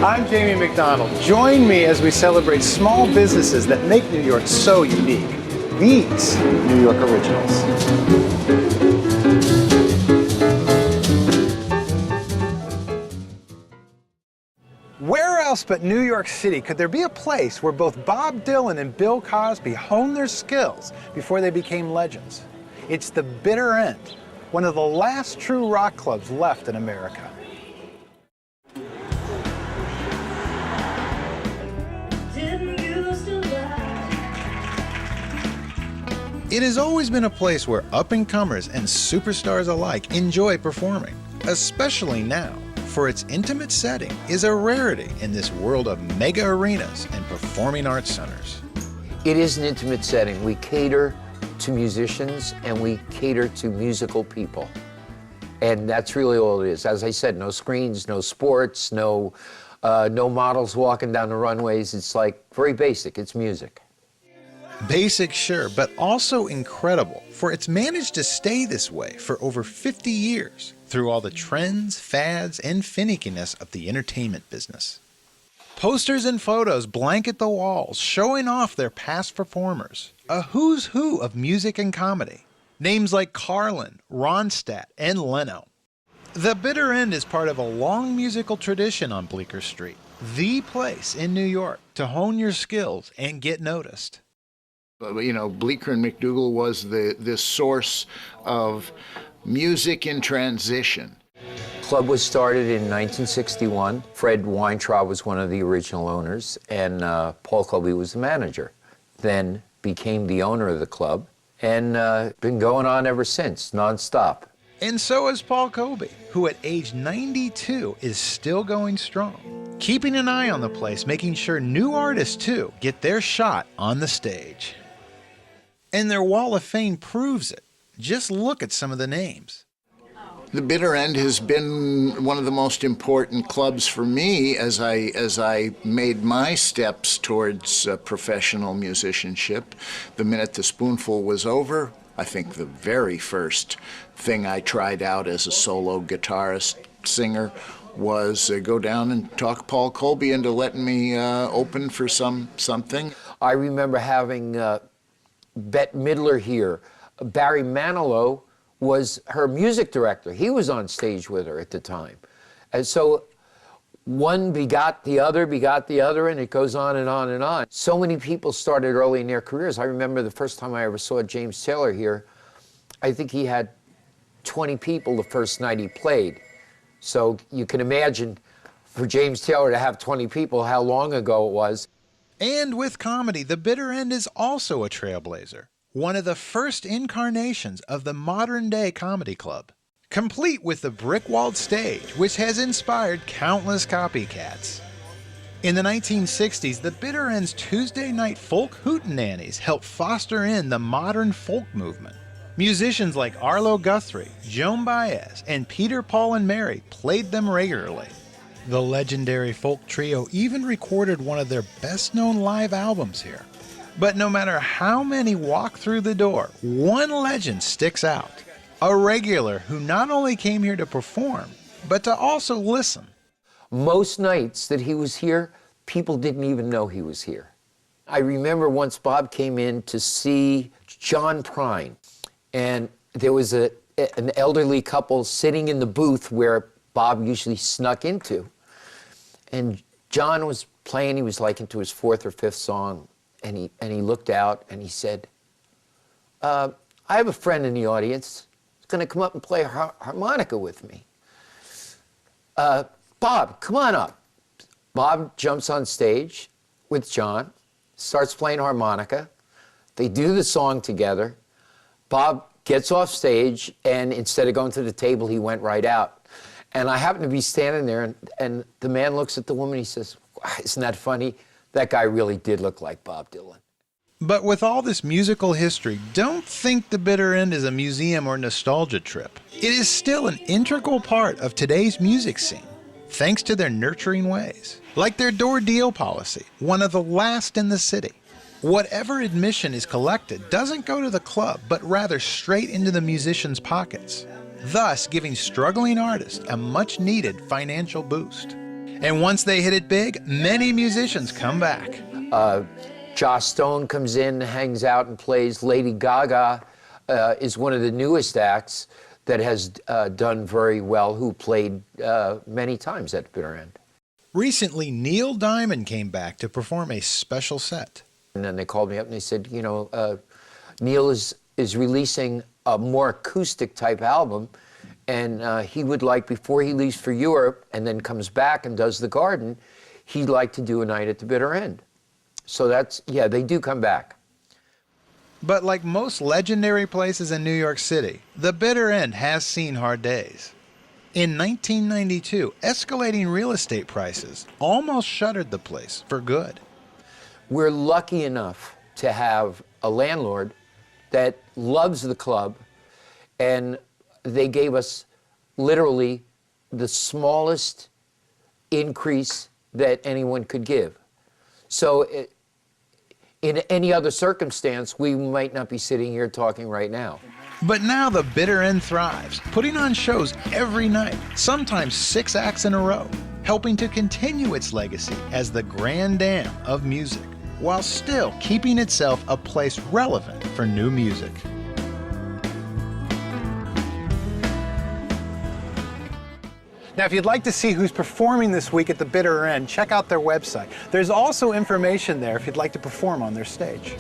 I'm Jamie McDonald. Join me as we celebrate small businesses that make New York so unique. These New York Originals. Where else but New York City could there be a place where both Bob Dylan and Bill Cosby honed their skills before they became legends? It's the Bitter End, one of the last true rock clubs left in America. It has always been a place where up-and-comers and superstars alike enjoy performing, especially now, for its intimate setting is a rarity in this world of mega arenas and performing arts centers. It is an intimate setting. We cater to musicians and we cater to musical people. And that's really all it is. As I said, no screens, no sports, no models walking down the runways. It's like very basic, it's music. Basic, sure, but also incredible, for it's managed to stay this way for over 50 years through all the trends, fads, and finickiness of the entertainment business. Posters and photos blanket the walls, showing off their past performers. A who's who of music and comedy. Names like Carlin, Ronstadt, and Leno. The Bitter End is part of a long musical tradition on Bleecker Street, the place in New York to hone your skills and get noticed. You know, Bleecker and McDougal was this source of music in transition. Club was started in 1961. Fred Weintraub was one of the original owners, and Paul Colby was the manager. Then became the owner of the club, and been going on ever since, nonstop. And so is Paul Colby, who at age 92 is still going strong, keeping an eye on the place, making sure new artists too get their shot on the stage. And their wall of fame proves it. Just look at some of the names. The Bitter End has been one of the most important clubs for me as I made my steps towards professional musicianship. The minute the Spoonful was over, I think the very first thing I tried out as a solo guitarist, singer, was go down and talk Paul Colby into letting me open for something. I remember having Bette Midler here. Barry Manilow was her music director. He was on stage with her at the time. And so one begot the other, and it goes on and on and on. So many people started early in their careers. I remember the first time I ever saw James Taylor here, I think he had 20 people the first night he played. So you can imagine for James Taylor to have 20 people, how long ago it was. And with comedy, the Bitter End is also a trailblazer, one of the first incarnations of the modern-day comedy club, complete with the brick-walled stage, which has inspired countless copycats. In the 1960s, the Bitter End's Tuesday night folk hootenannies helped foster in the modern folk movement. Musicians like Arlo Guthrie, Joan Baez, and Peter, Paul, and Mary played them regularly. The legendary folk trio even recorded one of their best-known live albums here. But no matter how many walk through the door, one legend sticks out. A regular who not only came here to perform, but to also listen. Most nights that he was here, people didn't even know he was here. I remember once Bob came in to see John Prine, and there was an elderly couple sitting in the booth where Bob usually snuck into. And John was playing, he was like into his fourth or fifth song, and he looked out and he said, I have a friend in the audience who's gonna come up and play harmonica with me. Bob, come on up. Bob jumps on stage with John, starts playing harmonica. They do the song together. Bob gets off stage, and instead of going to the table, he went right out. And I happened to be standing there, and the man looks at the woman, he says, isn't that funny? That guy really did look like Bob Dylan. But with all this musical history, don't think the Bitter End is a museum or nostalgia trip. It is still an integral part of today's music scene, thanks to their nurturing ways. Like their door deal policy, one of the last in the city. Whatever admission is collected doesn't go to the club, but rather straight into the musicians' pockets, thus giving struggling artists a much-needed financial boost. And once they hit it big, many musicians come back. Joss Stone comes in, hangs out and plays. Lady Gaga is one of the newest acts that has done very well, who played many times at the bitter end. Recently, Neil Diamond came back to perform a special set. And then they called me up and they said, Neil is releasing a more acoustic type album, and he would like, before he leaves for Europe and then comes back and does the Garden, he'd like to do a night at the bitter end. So that's, yeah, they do come back. But like most legendary places in New York City, the bitter end has seen hard days. In 1992, escalating real estate prices almost shuttered the place for good. We're lucky enough to have a landlord that loves the club, and they gave us literally the smallest increase that anyone could give. So in any other circumstance, we might not be sitting here talking right now. But now the bitter end thrives, putting on shows every night, sometimes 6 acts in a row, helping to continue its legacy as the grand dam of music, while still keeping itself a place relevant for new music. Now, if you'd like to see who's performing this week at the bitter end, check out their website. There's also information there if you'd like to perform on their stage.